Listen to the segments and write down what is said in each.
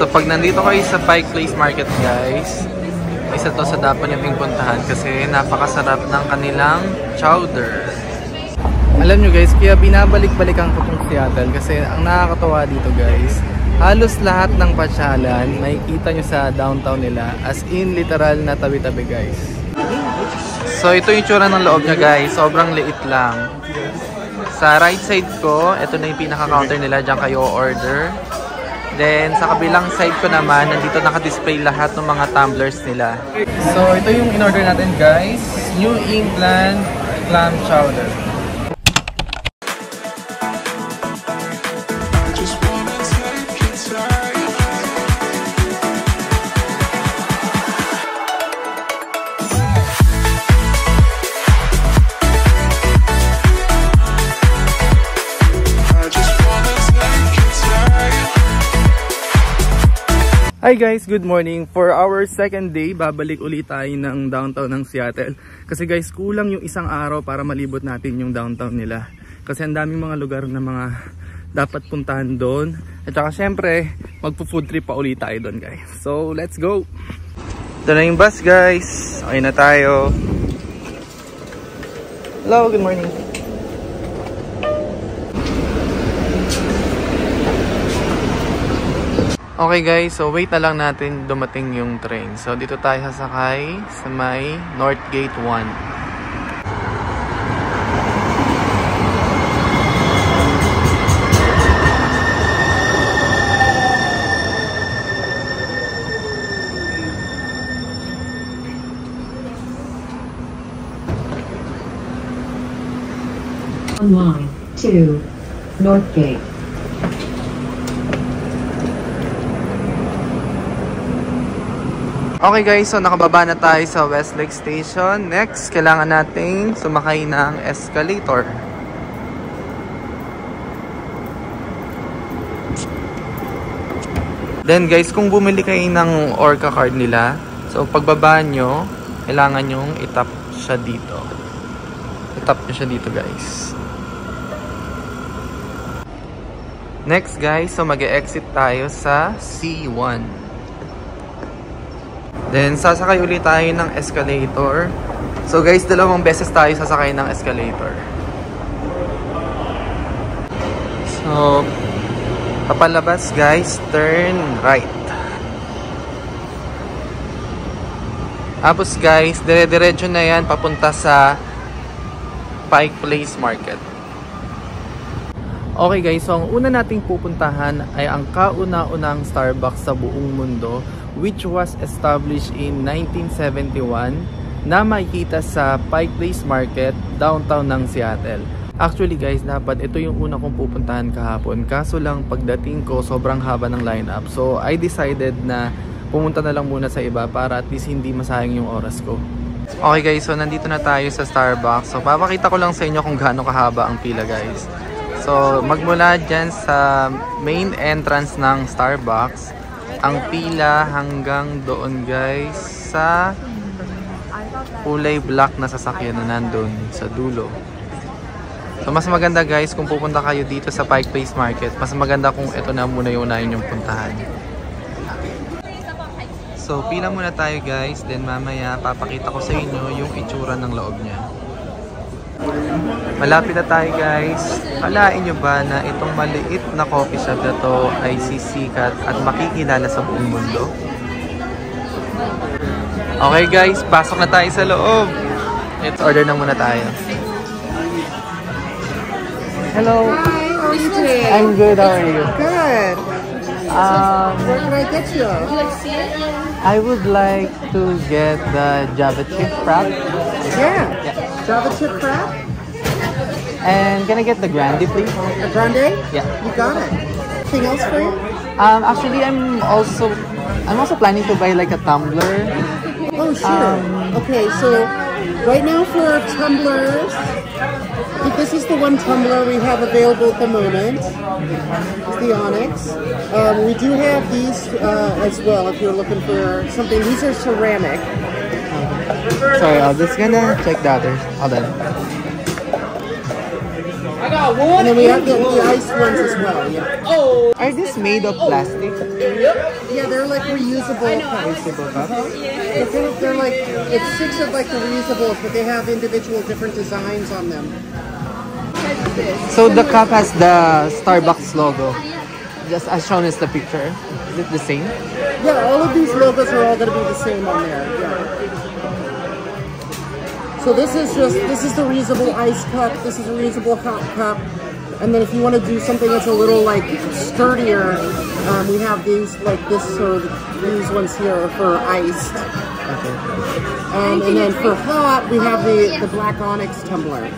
So pag nandito kayo sa Pike Place Market guys, isa to sa dapat nyo puntahan kasi napakasarap ng kanilang chowder. Alam nyo guys, kaya binabalik-balikan ko itong Seattle kasi ang nakakatawa dito guys, halos lahat ng pasyalan makikita nyo sa downtown nila, as in literal na tabi-tabi guys. So ito yung tsura ng loob niya guys, sobrang liit lang. Sa right side ko, ito na yung pinaka-counter nila, dyan kayo order. Then sa kabilang side ko naman, nandito naka-display lahat ng mga tumblers nila. So ito yung in-order natin guys, New England Clam Chowder. Hi guys, good morning. For our second day, babalik ulit tayo ng downtown ng Seattle. Kasi guys, kulang yung isang araw para malibot natin yung downtown nila. Kasi ang daming mga lugar na mga dapat puntahan doon. At saka syempre, magpo-food trip pa ulit tayo doon guys. So, let's go! Ito na yung bus guys. Okay na tayo. Hello, good morning. Okay guys, so wait na lang natin dumating yung train. So dito tayo sasakay sa may North Gate 1. Line 2, North Gate. Okay guys, so nakababa na tayo sa Westlake Station. Next, kailangan nating sumakay ng escalator. Then guys, kung bumili kayo ng Orca card nila, so pagbaba nyo, kailangan nyong itap siya dito. Itap nyo siya dito guys. Next guys, so mag-e-exit tayo sa C1. Then, sasakay ulit tayo ng escalator. So guys, dalawang beses tayo sasakay ng escalator. So, papalabas guys, turn right. Tapos guys, dire-diretso na yan papunta sa Pike Place Market. Okay guys, so ang una nating pupuntahan ay ang kauna-unang Starbucks sa buong mundo, which was established in 1971 na makikita sa Pike Place Market, downtown ng Seattle. Actually guys, dapat ito yung una kong pupuntahan kahapon, kaso lang pagdating ko sobrang haba ng lineup. So I decided na pumunta na lang muna sa iba para at least hindi masayang yung oras ko. Okay guys, so nandito na tayo sa Starbucks. So papakita ko lang sa inyo kung gaano kahaba ang pila guys. So magmula dyan sa main entrance ng Starbucks, ang pila hanggang doon guys sa kulay black na sasakyan na nandun sa dulo. So mas maganda guys kung pupunta kayo dito sa Pike Place Market, mas maganda kung ito na muna yung unahin yung puntahan. So pila muna tayo guys, then mamaya papakita ko sa inyo yung itsura ng loob niya. Malapit na tayo guys. Alain nyo ba na itong maliit na coffee shop na to ay sisikat at makikilala sa buong mundo? Okay guys, pasok na tayo sa loob. Let's order na muna tayo. Hello. Hi, how are you today? I'm good, how are you? Good. What can I get you? I would like to get the Java chip frap. Yeah. Java chip crab? And can I get the grande please? A grande? Yeah. You got it. Anything else for you? Actually I'm also planning to buy like a tumbler. Oh, sure. Okay, so right now for tumblers, this is the one tumbler we have available at the moment. It's the Onyx. We do have these as well if you're looking for something. These are ceramic. Sorry, I'm just gonna check the others. Hold on. And then we have the ice ones as well. Yeah. Are these made of plastic? Yeah, they're like reusable cups. They're like, it's 6 of like the reusables, but they have individual different designs on them. So the cup has the Starbucks logo, just as shown as the picture. Is it the same? Yeah, all of these logos are all going to be the same on there. Yeah. So this is the reusable ice cup. This is a reusable hot cup. And then if you want to do something that's a little like sturdier, we have these like this or these ones here for iced. Okay. And then for hot, we have the black onyx tumbler.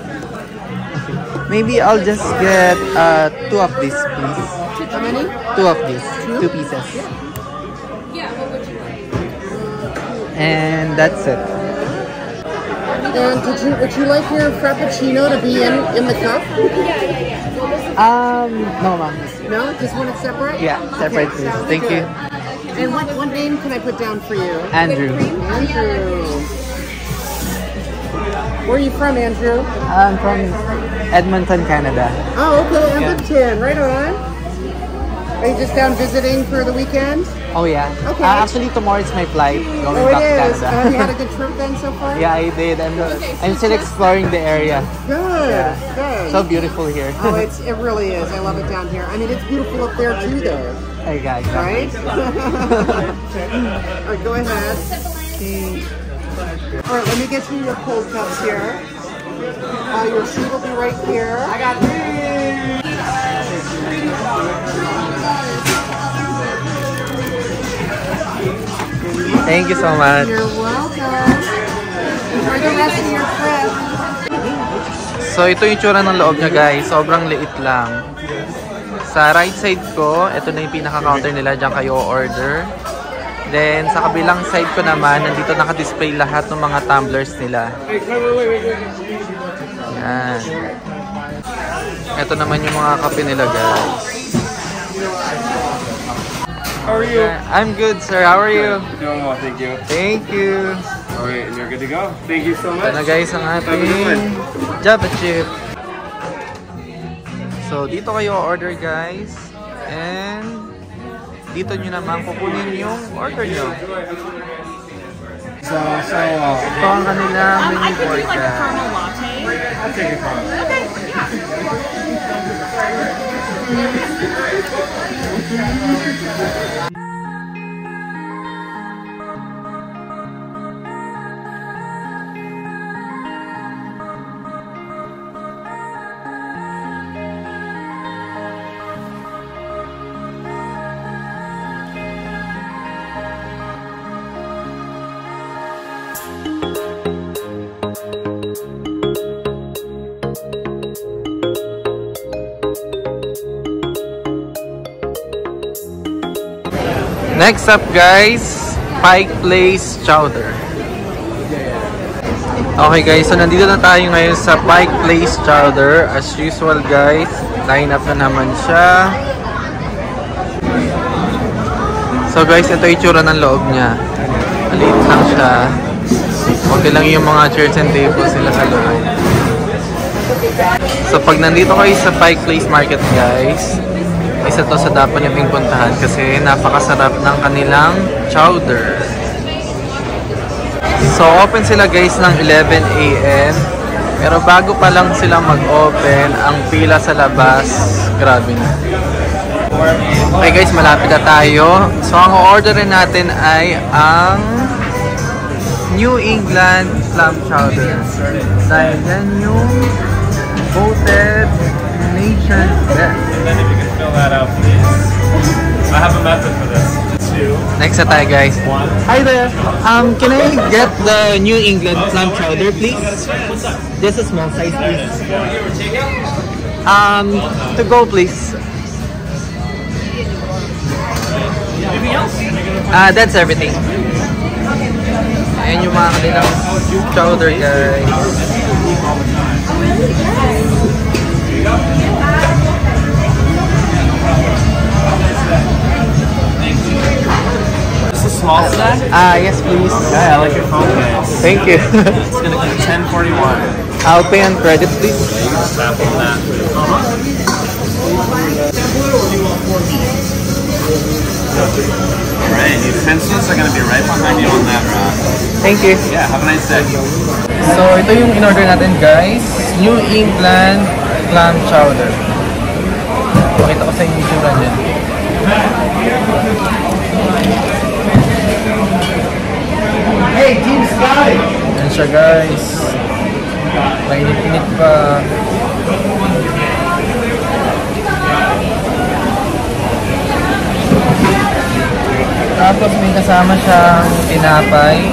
Maybe I'll just get 2 of these, please. How many? 2 of these, 2 pieces. And that's it. And would you like your frappuccino to be in the cup? No, ma'am. No, just want it separate? Yeah, separate, Okay, please. sounds Thank you. good. And what name can I put down for you? Andrew. Andrew. Where are you from, Andrew? I'm from Edmonton, Canada. Oh, okay, Edmonton. Right on. Are you just down visiting for the weekend? Oh yeah. Okay. Actually, tomorrow is my flight going Oh, back to it is. Canada. Have you had a good trip then so far? Yeah, I did. I'm still exploring the area. Good, good. So beautiful here. Oh, it really is. I love it down here. I mean, it's beautiful up there too, though. Hey guys. Right? All right, go ahead. All right, let me get you your cold cups here. Your sheet will be right here. I got Thank you so much. You're welcome. Enjoy the rest of your trip. So ito yung itsura ng loob niya guys. Sobrang liit lang. Sa right side ko, ito na yung pinaka-counter nila. Diyan kayo order. Then sa kabilang side ko naman, nandito naka-display lahat ng mga tumblers nila. Yan. Ito naman yung mga kape nila guys. How are you? I'm good sir. How are you? Doing well, thank you. Thank you. Alright, and you're good to go. Thank you so Ito much. na guys ang Have a good ating one. Java chip. So dito kayo order guys. And dito nyo naman kukunin yung order nyo. So, Ito ang kanilang menu board guys. I'll take it from you. Next up guys, Pike Place Chowder. Okay guys, so nandito na tayo ngayon sa Pike Place Chowder. As usual guys, line up na naman siya. So guys, ito yung itsura ng loob niya. Maliit lang siya. Okay lang yung mga chairs and tables nila sa loob. So pag nandito kayo sa Pike Place Market guys, isa to sa dapat nyo puntahan kasi napakasarap ng kanilang chowder. So open sila guys ng 11 AM. Pero bago pa lang sila mag-open, ang pila sa labas, grabe na. Okay guys, malapit na tayo. So ang orderin natin ay ang New England Clam Chowder. Dahil yan yung voted nation's best. And then if you can fill that out, please. I have a method for this. 2. Next na tayo guys. 1. Hi there. Can I get the New England clam chowder, please? Just a small size, please. To go, please. Anything else? That's everything. Ayan yung mga kanilang chowder, guys. Just a small snack? Yes, please. Okay, I like your phone case. Thank you. It's gonna be 1041. I'll pay on credit, please. Tap on that. Alright, utensils are going to be right behind you on that rack. Thank you. Yeah, have a nice day. So, ito yung in-order natin, guys. New England clam chowder. Pakita ko sa inyo yung tsura niya. Hey, Team Sky! Yan siya, guys. Mainit-init pa. Tapos may kasama siyang tinapay.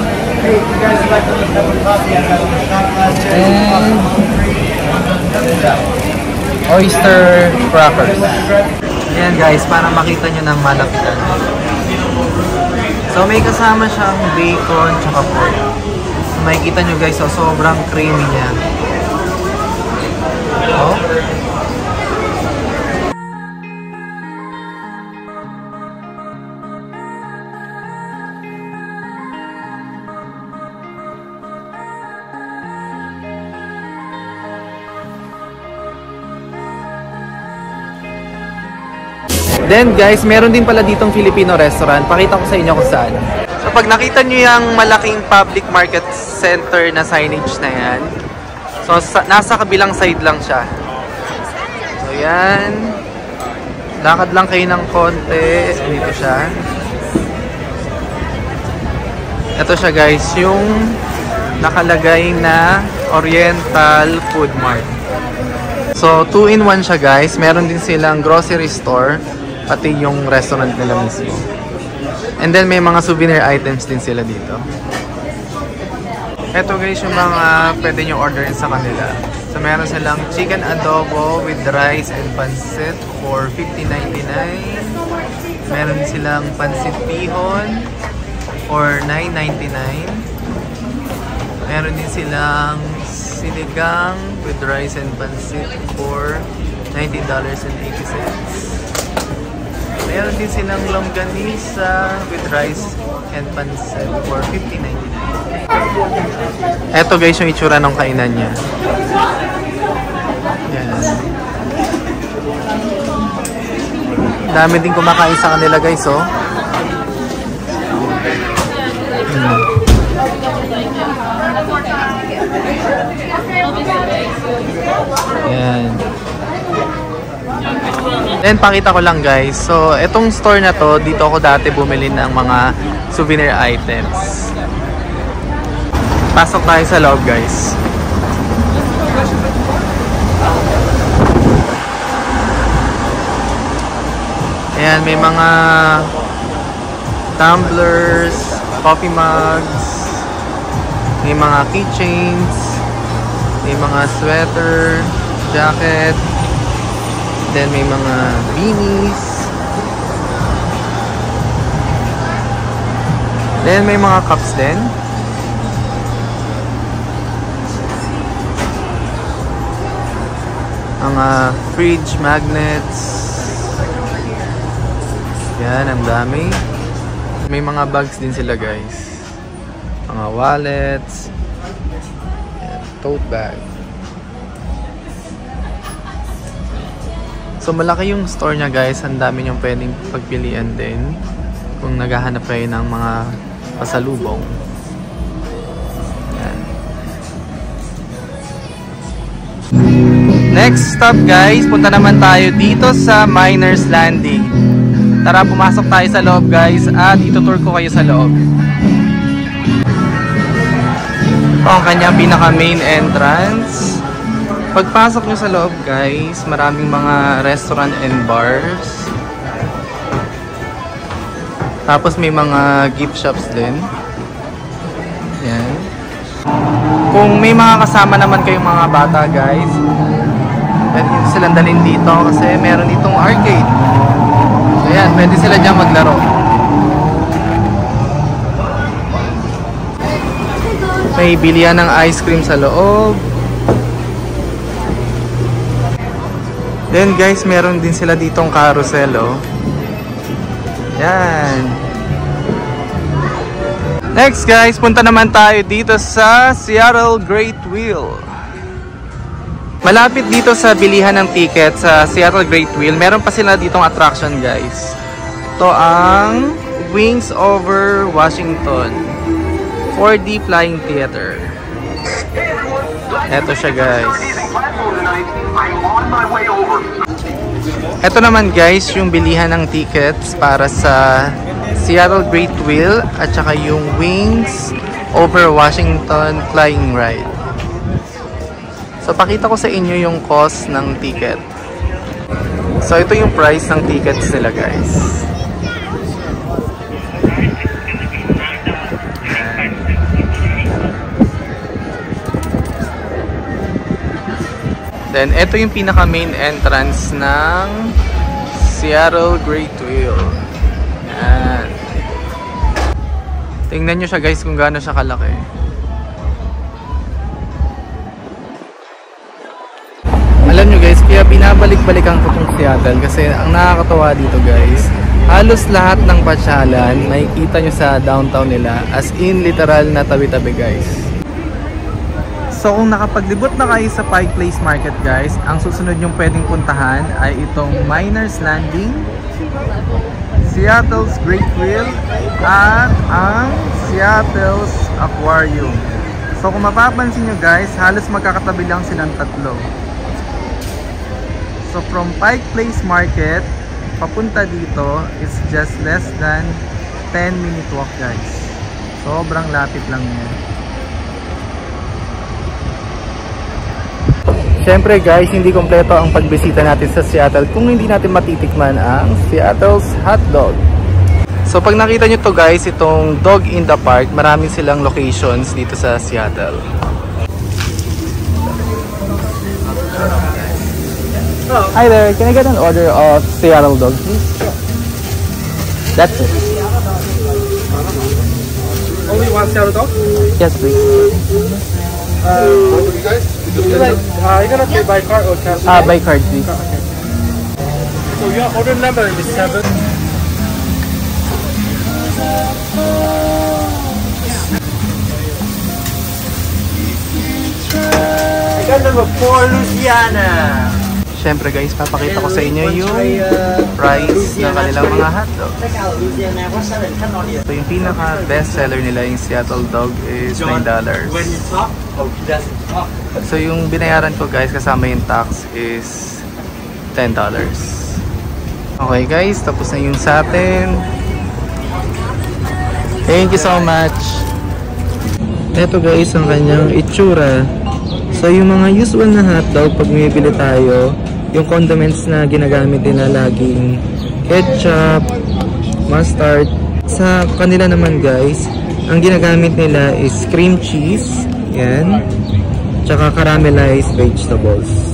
And oyster crackers. Ayan guys, para makita nyo ng malapitan. So may kasama siyang bacon tsaka pork. So makikita nyo guys, so sobrang creamy niya. Oh. Then guys, meron din pala ditong Filipino restaurant. Pakita ko sa inyo kung saan. So pag nakita nyo yung malaking public market center na signage na yan, so nasa kabilang side lang siya. So yan. Lakad lang kayo ng konti. Dito siya. Ito siya guys, yung nakalagay na Oriental Food Mart. So 2-in-1 siya guys. Meron din silang grocery store. Pati yung restaurant nila mismo. And then may mga souvenir items din sila dito. Ito guys yung mga pwede nyo orderin sa kanila. So meron silang chicken adobo with rice and pancit for $50.99. Meron silang pancit pihon for $9.99. Meron din silang sinigang with rice and pancit for $19.80. Meron din silang longganisa with rice and pancit for $50.99. Eto guys yung itsura ng kainan niya. Yan. Dami din kumakain sa kanila guys, oh. Yan. Then pakita ko lang guys. So etong store na to, dito ako dati bumili ng mga souvenir items. Pasok tayo sa loob guys. Ayan, may mga tumblers, coffee mugs, may mga keychains, may mga sweater, jacket, then may mga beanies, then may mga cups din. Mga fridge magnets. Yan, ang dami. May mga bags din sila guys. Mga wallets. Yan, tote bag. So malaki yung store niya guys. Ang dami niyong pwedeng pagpilian din kung naghahanap kayo ng mga pasalubong. Yan. Next stop guys, punta naman tayo dito sa Miners Landing. Tara, pumasok tayo sa loob guys at itutour ko kayo sa loob. Ito ang kanyang pinaka main entrance. Pagpasok nyo sa loob guys, maraming mga restaurant and bars. Tapos may mga gift shops din. Yan. Kung may mga kasama naman kayong mga bata guys, pwede silang dalhin dito kasi meron ditong arcade. Ayan, pwede sila dyan maglaro. May bilihan ng ice cream sa loob. Then guys, meron din sila ditong carousel, oh. Yan. Next guys, punta naman tayo dito sa Seattle Great Wheel. Malapit dito sa bilihan ng ticket sa Seattle Great Wheel, meron pa sila ditong attraction guys. Ito ang Wings Over Washington 4D Flying Theater. Ito siya guys. Ito naman guys yung bilihan ng tickets para sa Seattle Great Wheel at saka yung Wings Over Washington Flying Ride. So pakita ko sa inyo yung cost ng ticket. So ito yung price ng tickets nila guys. Then ito yung pinaka main entrance ng Seattle Great Wheel. Yan. Tingnan nyo siya guys kung gaano siya kalaki. Alam nyo guys, kaya binabalik-balikan ko itong Seattle kasi ang nakakatawa dito guys, halos lahat ng pasyalan makikita nyo sa downtown nila, as in literal na tabi-tabi guys. So kung nakapaglibot na kayo sa Pike Place Market guys, ang susunod nyong pwedeng puntahan ay itong Miners Landing, Seattle's Great Wheel, at ang Seattle's Aquarium. So kung mapapansin nyo guys, halos magkakatabi lang silang tatlo. So from Pike Place Market papunta dito is just less than 10-minute walk guys. Sobrang lapit lang yan. Syempre guys, hindi kompleto ang pagbisita natin sa Seattle kung hindi natin matitikman ang Seattle's hotdog. So pag nakita nyo to guys, itong Dog in the Park, marami silang locations dito sa Seattle. Hi there, can I get an order of Seattle dog please? That's it. Only one Seattle dog? Yes please. What do you guys? You're gonna pay by card or cash? By card please. Okay. So your order number is 7. I got number 4, Louisiana. Syempre guys, papakita ko sa inyo yung price ng kanilang mga hotdog. So yung pinaka best seller nila yung Seattle dog is $9. So yung binayaran ko guys kasama yung tax is $10. Okay guys, tapos na yung sa atin. Thank you so much. Ito guys ang kanyang itsura. So yung mga usual na hotdog pag bumibili tayo, yung condiments na ginagamit nila laging ketchup, mustard. Sa kanila naman guys, ang ginagamit nila is cream cheese, yan, tsaka caramelized vegetables.